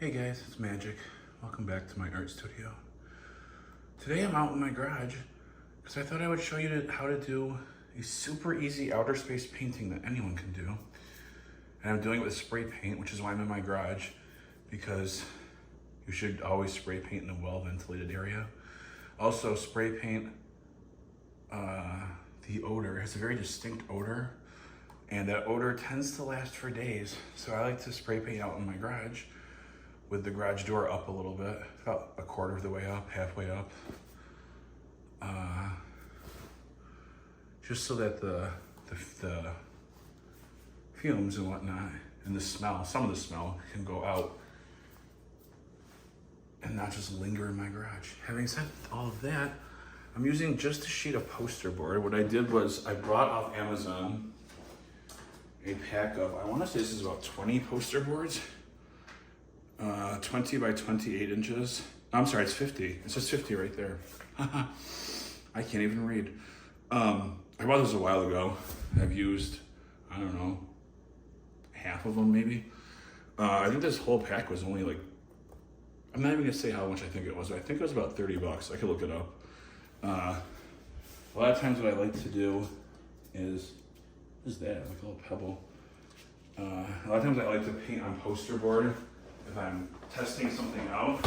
Hey guys, it's Magic. Welcome back to my art studio. Today I'm out in my garage because I thought I would show you how to do a super easy outer space painting that anyone can do. And I'm doing it with spray paint, which is why I'm in my garage, because you should always spray paint in a well-ventilated area. Also, spray paint, the odor has a very distinct odor, and that odor tends to last for days. So I like to spray paint out in my garage with the garage door up a little bit, about a quarter of the way up, halfway up. Just so that the fumes and whatnot, and the smell, some of the smell can go out and not just linger in my garage. Having said all of that, I'm using just a sheet of poster board. What I did was I brought off Amazon a pack of, I wanna say this is about 20 poster boards. 20 by 28 inches. I'm sorry, it's 50. It says 50 right there. I can't even read. I bought this a while ago. I've used, I don't know, half of them maybe. I think this whole pack was only like, I'm not even gonna say how much I think it was. I think it was about 30 bucks. I could look it up. A lot of times what I like to do is, what is that? Like a little pebble. A lot of times I like to paint on poster board if I'm testing something out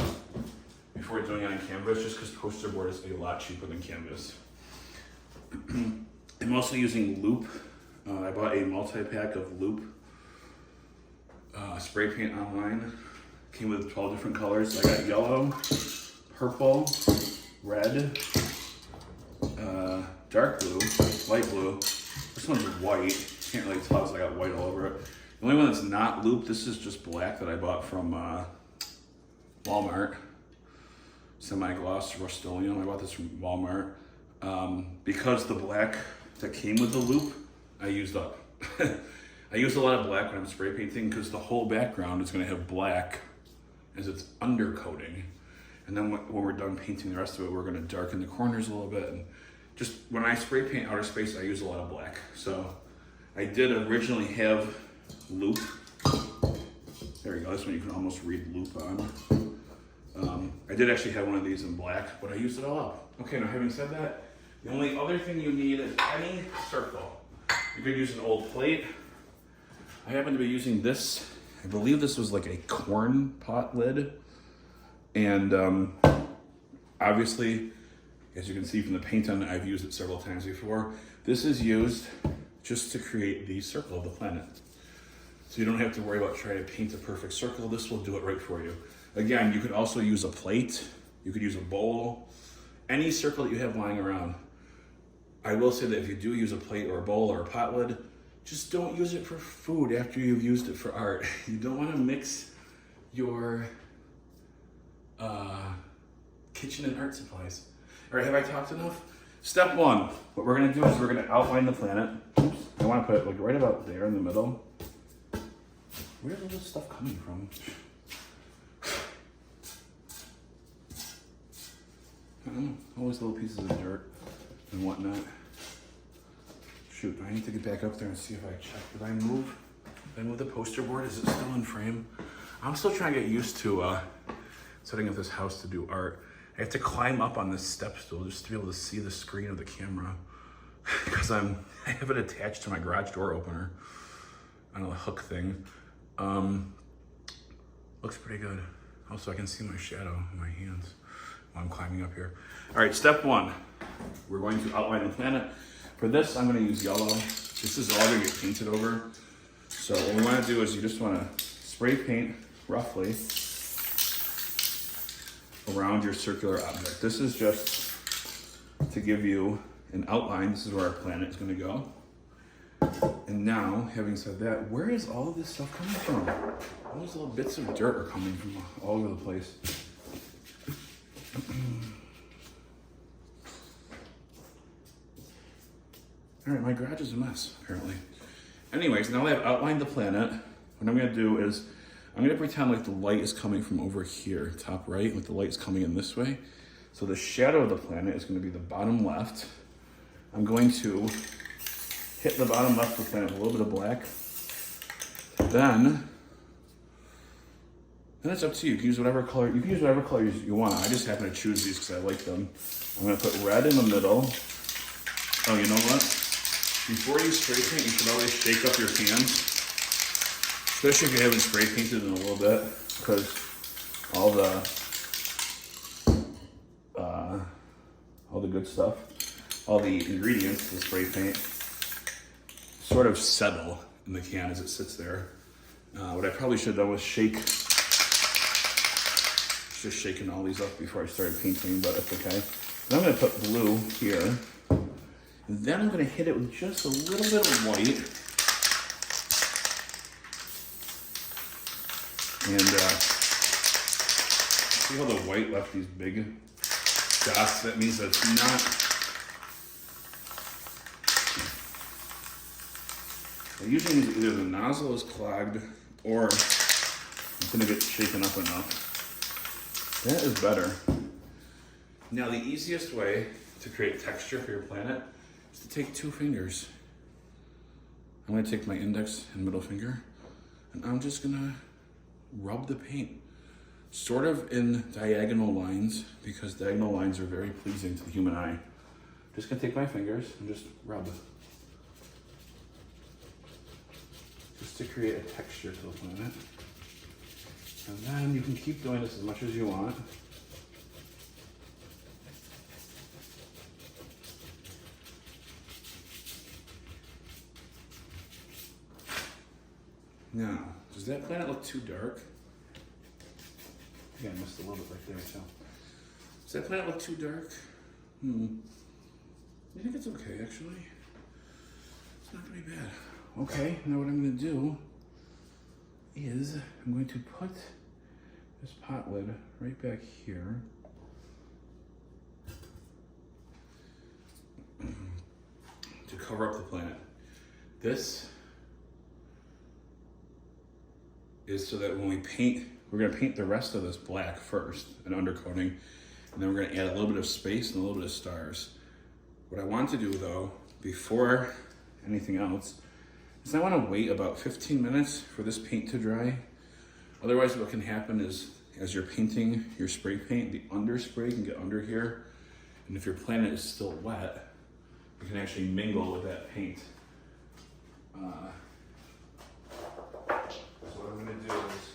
before doing it on canvas, just because poster board is a lot cheaper than canvas. I'm also using Loop. I bought a multi-pack of Loop spray paint online. Came with 12 different colors. I got yellow, purple, red, dark blue, light blue. This one's white. Can't really tell because I got white all over it. The only one that's not Loop, this is just black that I bought from Walmart. Semi-gloss Rust-Oleum. I bought this from Walmart. Because the black that came with the Loop, I used up. I use a lot of black when I'm spray painting because the whole background is going to have black as its undercoating. And then when we're done painting the rest of it, we're going to darken the corners a little bit. And just when I spray paint outer space, I use a lot of black. So I did originally have Loop. There you go, this one you can almost read Loop on. I did actually have one of these in black, but I used it all up. Okay, now having said that, the only other thing you need is any circle. You could use an old plate. I happen to be using this. I believe this was like a corn pot lid. And obviously, as you can see from the paint on it, I've used it several times before. This is used just to create the circle of the planet. So you don't have to worry about trying to paint a perfect circle. This will do it right for you. Again, you could also use a plate. You could use a bowl. Any circle that you have lying around. I will say that if you do use a plate or a bowl or a pot lid, just don't use it for food after you've used it for art. You don't want to mix your kitchen and art supplies. All right, have I talked enough? Step one, what we're gonna do is we're gonna outline the planet. Oops, I wanna put it like right about there in the middle. Where's all this stuff coming from? I don't know, always little pieces of dirt and whatnot. Shoot, I need to get back up there and see if I check. Did I move the poster board? Is it still in frame? I'm still trying to get used to setting up this house to do art. I have to climb up on this step stool just to be able to see the screen of the camera because I have it attached to my garage door opener on a hook thing. Looks pretty good. Also, I can see my shadow in my hands while I'm climbing up here. All right, step one. We're going to outline the planet. For this, I'm going to use yellow. This is all going to get painted over. So what we want to do is you just want to spray paint roughly around your circular object. This is just to give you an outline. This is where our planet is going to go. And now, having said that, where is all of this stuff coming from? All those little bits of dirt are coming from all over the place. All right, my garage is a mess, apparently. Anyways, now that I've outlined the planet, what I'm gonna do is, I'm gonna pretend like the light is coming from over here, top right, like the light is coming in this way. So the shadow of the planet is gonna be the bottom left. I'm going to hit the bottom left of the planet with a little bit of black. Then, then it's up to you. You can use whatever color. You can use whatever colors you want. I just happen to choose these because I like them. I'm gonna put red in the middle. Oh, you know what? Before you spray paint, you should always shake up your pans, especially if you haven't spray painted in a little bit, because all the good stuff, all the ingredients to spray paint sort of settle in the can as it sits there. What I probably should have done was just shaking all these up before I started painting, but it's okay. And I'm gonna put blue here. And then I'm gonna hit it with just a little bit of white. And see how the white left these big dots? That means that it's not, it usually means either the nozzle is clogged or it's gonna get shaken up enough. That is better. Now the easiest way to create texture for your planet is to take 2 fingers. I'm gonna take my index and middle finger and I'm just gonna rub the paint sort of in diagonal lines because diagonal lines are very pleasing to the human eye. Just gonna take my fingers and just rub it. Just to create a texture to the planet. And then you can keep doing this as much as you want. Now, does that planet look too dark? Yeah, I missed a little bit right there, so. Does that planet look too dark? I think it's okay, actually. It's not gonna be bad. Okay, now what I'm gonna do is I'm going to put this pot lid right back here. To cover up the planet. This is so that when we paint, we're gonna paint the rest of this black first, an undercoating, and then we're gonna add a little bit of space and a little bit of stars. What I want to do though, before anything else, is I wanna wait about 15 minutes for this paint to dry. Otherwise what can happen is, as you're painting your spray paint, the underspray can get under here, and if your planet is still wet, it can actually mingle with that paint. So what I'm gonna do is,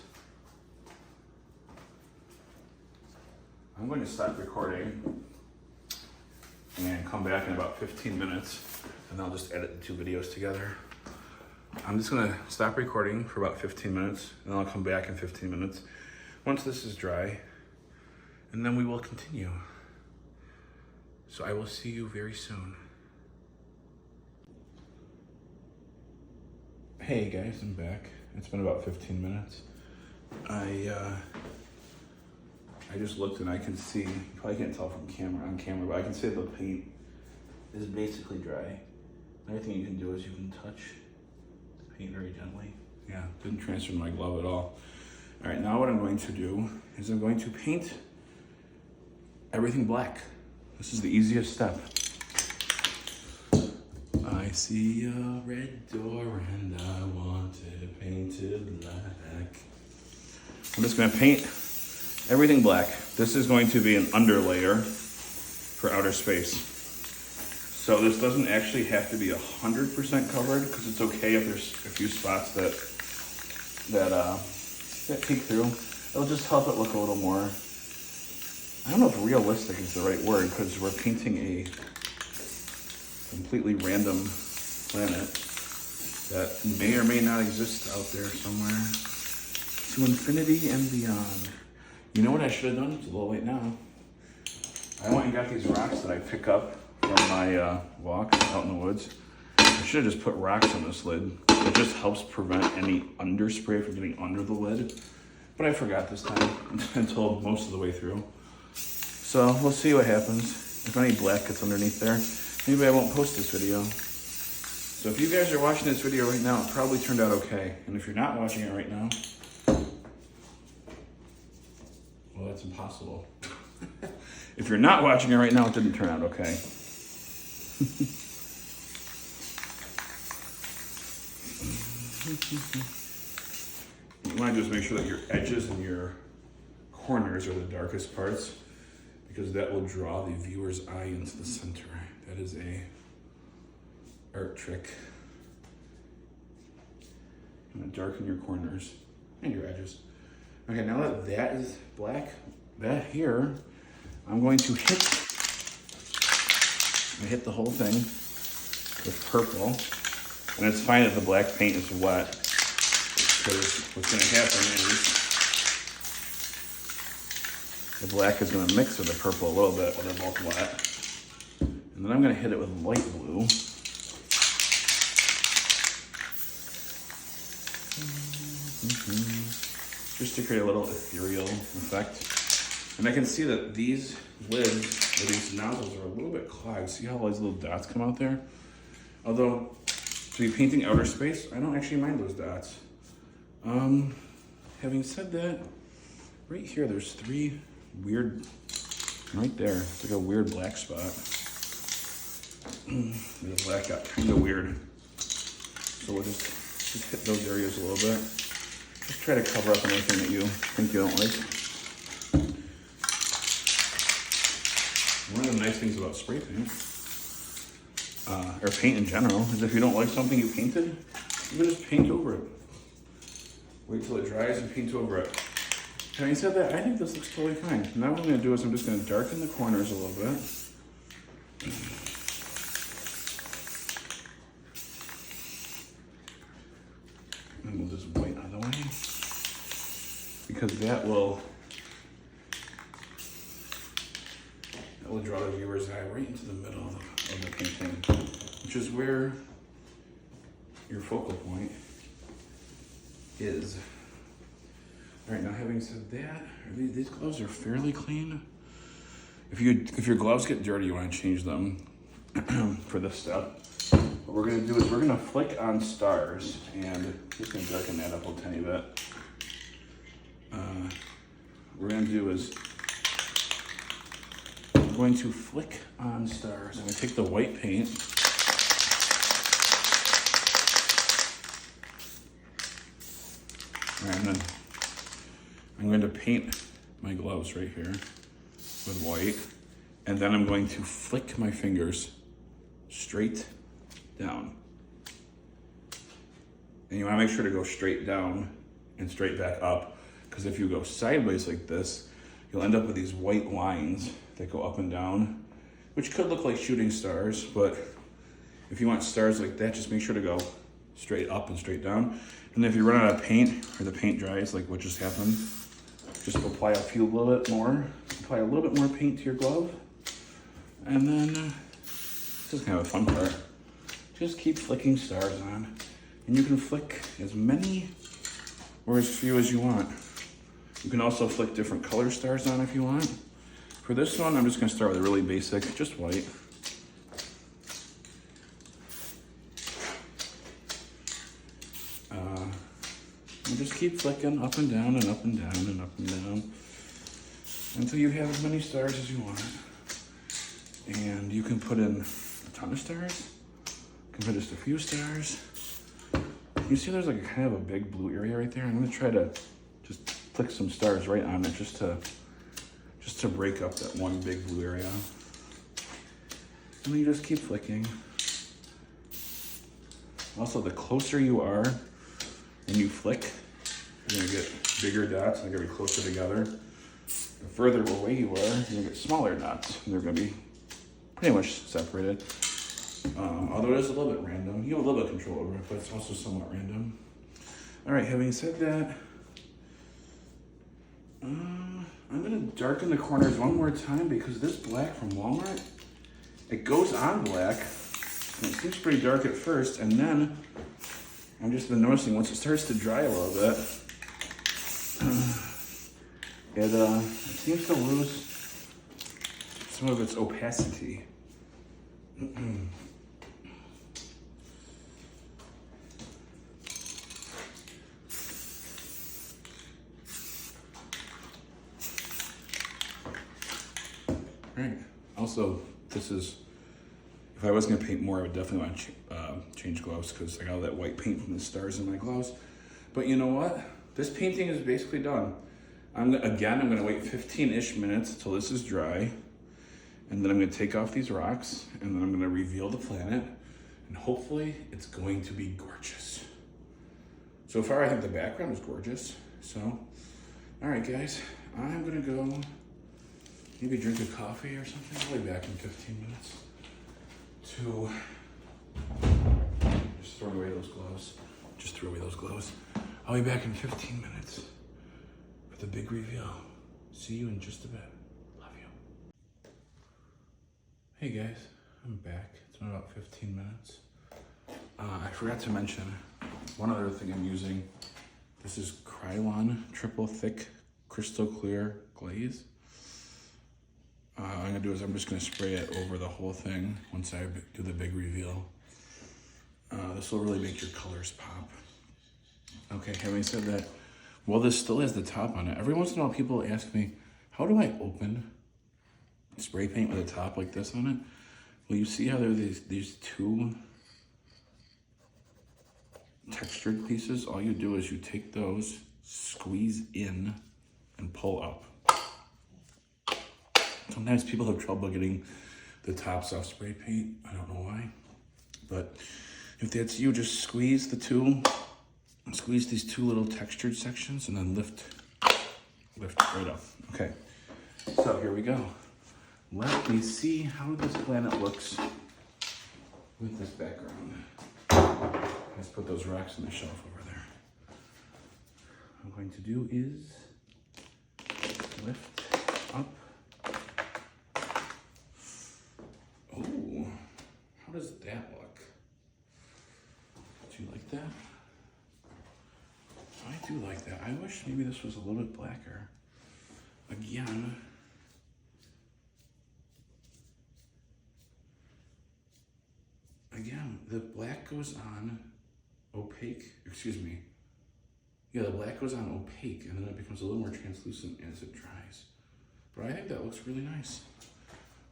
I'm going to stop recording and come back in about 15 minutes, and I'll just edit the 2 videos together. I'm just gonna stop recording for about 15 minutes, and then I'll come back in 15 minutes once this is dry, and then we will continue. So I will see you very soon. Hey guys, I'm back. It's been about 15 minutes. I just looked and I can see, you probably can't tell from on camera, but I can see the paint is basically dry. Everything you can do is you can touch the paint very gently. Yeah, didn't transfer my glove at all. All right, now what I'm going to do is I'm going to paint everything black. This is the easiest step. I see a red door and I want it painted black. I'm just gonna paint everything black. This is going to be an underlayer for outer space. So this doesn't actually have to be 100% covered because it's okay if there's a few spots that peek through. It'll just help it look a little more, I don't know if realistic is the right word because we're painting a completely random planet that may or may not exist out there somewhere. To infinity and beyond. You know what I should have done? It's a little late now. I went and got these rocks that I pick up from my walks out in the woods. I should have just put rocks on this lid. It just helps prevent any underspray from getting under the lid. But I forgot this time until most of the way through. So we'll see what happens. If any black gets underneath there, maybe I won't post this video. So if you guys are watching this video right now, it probably turned out okay. And if you're not watching it right now, well, that's impossible. If you're not watching it right now, it didn't turn out okay. you want to do is make sure that your edges and your corners are the darkest parts, because that will draw the viewer's eye into the center. That is a art trick. You want to darken your corners and your edges. Okay, now that that is black, that here, I'm going to hit the whole thing with purple. And it's fine if the black paint is wet, because what's going to happen is the black is going to mix with the purple a little bit when they're both wet. And then I'm going to hit it with light blue. Just to create a little ethereal effect. And I can see that these lids, or these nozzles, are a little bit clogged. See how all these little dots come out there? Although, to be painting outer space, I don't actually mind those dots. Having said that, right here, there's three weird, right there, it's like a weird black spot. The black got kind of weird. So we'll just hit those areas a little bit. Just try to cover up anything that you think you don't like. One of the nice things about spray paint, or paint in general, is if you don't like something you painted, you can just paint over it. Wait till it dries and paint over it. Having said that, I think this looks totally fine. Now what I'm going to do is I'm just going to darken the corners a little bit. And we'll just white out of the way. Because that will draw the viewer's eye right into the middle of the painting, which is where your focal point is. All right, now having said that, these gloves are fairly clean. If your gloves get dirty, you want to change them for this step. What we're gonna do is we're gonna flick on stars, and just gonna darken that up a tiny bit. What we're gonna do is I'm going to flick on stars. I'm gonna take the white paint. And I'm going to paint my gloves right here with white, and then I'm going to flick my fingers straight down. And you want to make sure to go straight down and straight back up, because if you go sideways like this, you'll end up with these white lines that go up and down, which could look like shooting stars, but if you want stars like that, just make sure to go straight up and straight down. And if you run out of paint, or the paint dries, like what just happened, just apply a little bit more paint to your glove. And then, this is kind of a fun part, just keep flicking stars on. And you can flick as many or as few as you want. You can also flick different color stars on if you want. For this one, I'm just gonna start with a really basic, just white. And just keep flicking up and down and up and down and up and down until you have as many stars as you want. And you can put in a ton of stars. You can put just a few stars. You see there's like a kind of a big blue area right there? I'm gonna try to just flick some stars right on it just to break up that one big blue area. And then you just keep flicking. Also, the closer you are when you flick, you're gonna get bigger dots and they're gonna be closer together. The further away you are, you're gonna get smaller dots and they're gonna be pretty much separated. Although it is a little bit random. You have a little bit of control over it, but it's also somewhat random. All right, having said that, I'm gonna darken the corners one more time because this black from Walmart, it goes on black, and it seems pretty dark at first, and then I've just been noticing once it starts to dry a little bit, it seems to lose some of its opacity. Right. Also, this is, if I was going to paint more, I would definitely want to change gloves because I got all that white paint from the stars in my gloves. But you know what? this painting is basically done. I'm gonna wait 15-ish minutes till this is dry. And then I'm gonna take off these rocks and then I'm gonna reveal the planet. And hopefully it's going to be gorgeous. So far, I think the background is gorgeous. So, all right, guys, I'm gonna go maybe drink a coffee or something. I'll be back in 15 minutes to just throw away those gloves. Just throw away those gloves. I'll be back in 15 minutes for the big reveal. See you in just a bit. Love you. Hey guys, I'm back. It's been about 15 minutes. I forgot to mention one other thing I'm using. This is Krylon Triple Thick Crystal Clear Glaze. What I'm gonna do is I'm just gonna spray it over the whole thing once I do the big reveal. This will really make your colors pop. Okay, having said that, well, this still has the top on it. Every once in a while people ask me, how do I open spray paint with a top like this on it? Well, you see how there are these two textured pieces? All you do is you take those, squeeze in, and pull up. Sometimes people have trouble getting the tops off spray paint. I don't know why. But if that's you, just squeeze these two little textured sections and then lift right up. Okay, so here we go. Let me see how this planet looks with this background. Let's put those rocks on the shelf over there. What I'm going to do is lift up. Oh, how does that look? Do you like that? I do like that. I wish maybe this was a little bit blacker. Again, the black goes on opaque, the black goes on opaque and then it becomes a little more translucent as it dries. But I think that looks really nice.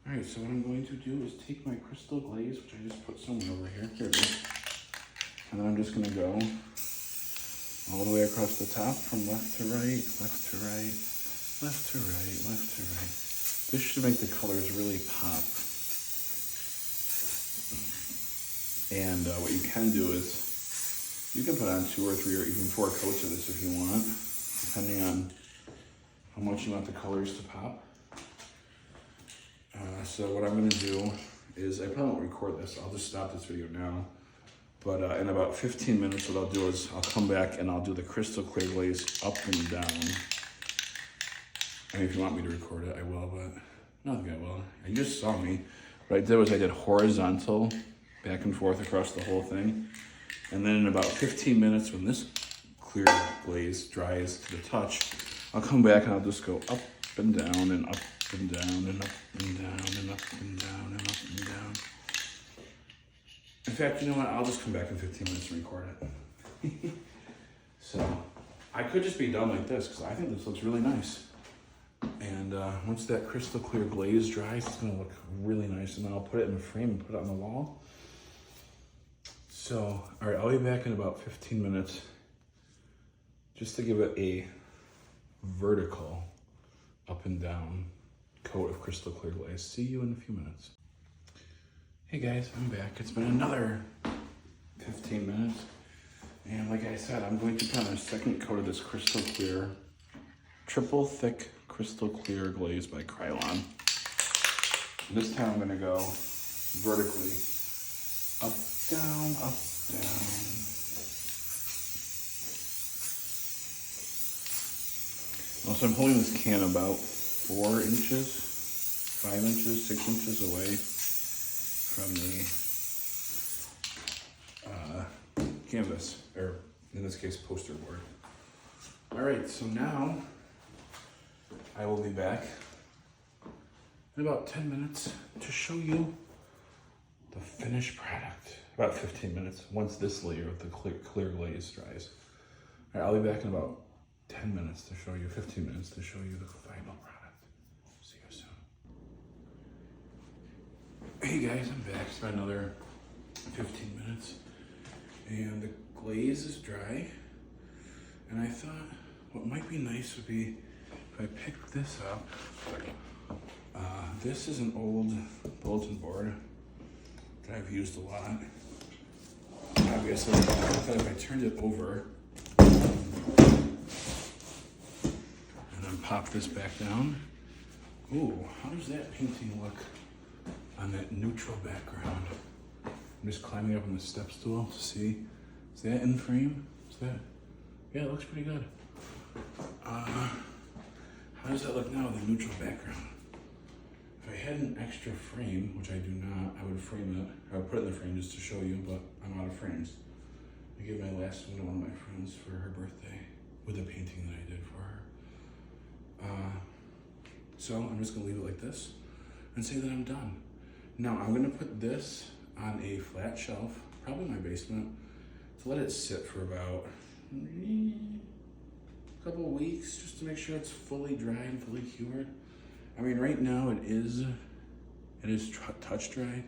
All right, so what I'm going to do is take my crystal glaze, which I just put somewhere over here. Here it is. And then I'm just gonna go all the way across the top from left to right, left to right, left to right, left to right. This should make the colors really pop. And what you can do is you can put on 2 or 3 or even 4 coats of this if you want, depending on how much you want the colors to pop. So what I'm gonna do is, I probably won't record this, I'll just stop this video now. But in about 15 minutes, what I'll do is I'll come back and I'll do the crystal clear glaze up and down. I mean, if you want me to record it, I will, but I don't think I will. You just saw me. What I did was I did horizontal, back and forth across the whole thing. And then in about 15 minutes, when this clear glaze dries to the touch, I'll come back and I'll just go up and down and up and down and up and down and up and down and up and down. In fact, you know what? I'll just come back in 15 minutes and record it. So I could just be done like this because I think this looks really nice. And once that crystal clear glaze dries, it's gonna look really nice. And then I'll put it in a frame and put it on the wall. So, all right, I'll be back in about 15 minutes just to give it a vertical up and down coat of crystal clear glaze. See you in a few minutes. Hey guys, I'm back. It's been another 15 minutes. And like I said, I'm going to put on a second coat of this crystal clear, triple thick crystal clear glaze by Krylon. This time I'm gonna go vertically up, down, up, down. Also, I'm holding this can about 4 inches, 5 inches, 6 inches away from the canvas, or in this case, poster board. All right, so now I will be back in about 10 minutes to show you the finished product. About 15 minutes, once this layer of the clear glaze dries. All right, I'll be back in about 10 minutes to show you, 15 minutes to show you the final product. See you soon. Hey guys, I'm back. It's been another 15 minutes. And the glaze is dry. And I thought what might be nice would be if I picked this up. This is an old bulletin board that I've used a lot. Obviously, I thought if I turned it over and then pop this back down, ooh, how does that painting look on that neutral background? I'm just climbing up on the step stool to see. Is that in frame? Is that? Yeah, it looks pretty good. How does that look now with a neutral background? If I had an extra frame, which I do not, I would frame it. I would put it in the frame just to show you, but I'm out of frames. I gave my last one to one of my friends for her birthday with a painting that I did for her. So I'm just gonna leave it like this and say that I'm done. Now I'm gonna put this on a flat shelf, probably in my basement, to let it sit for about a couple of weeks, just to make sure it's fully dry and fully cured. I mean, right now it is touch dry,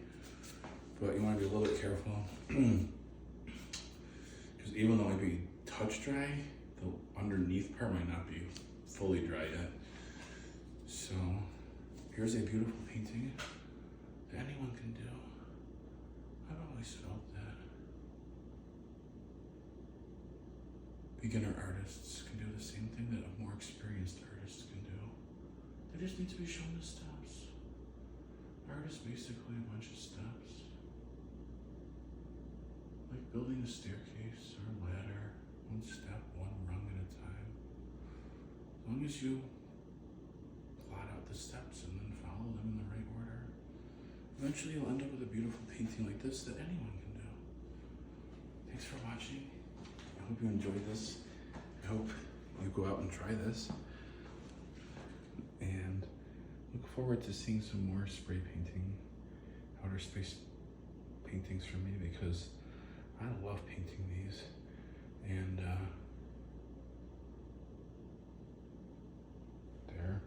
but you want to be a little bit careful because even though it might be touch dry, the underneath part might not be fully dry yet. So here's a beautiful painting that anyone can do. I've always felt that beginner artists can do the same thing that a more experienced artist can do. They just need to be shown the steps. Art is basically a bunch of steps. Like building a staircase or a ladder, one step, one rung at a time. As long as you plot out the steps and then follow them in the right order, eventually you'll end up with a beautiful painting like this that anyone can do. Thanks for watching. I hope you enjoyed this. I hope you go out and try this. And look forward to seeing some more spray painting, outer space paintings from me, because I love painting these. And they're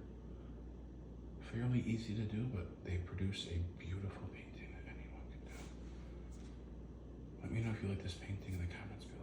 fairly easy to do, but they produce a beautiful painting that anyone can do. Let me know if you like this painting in the comments below.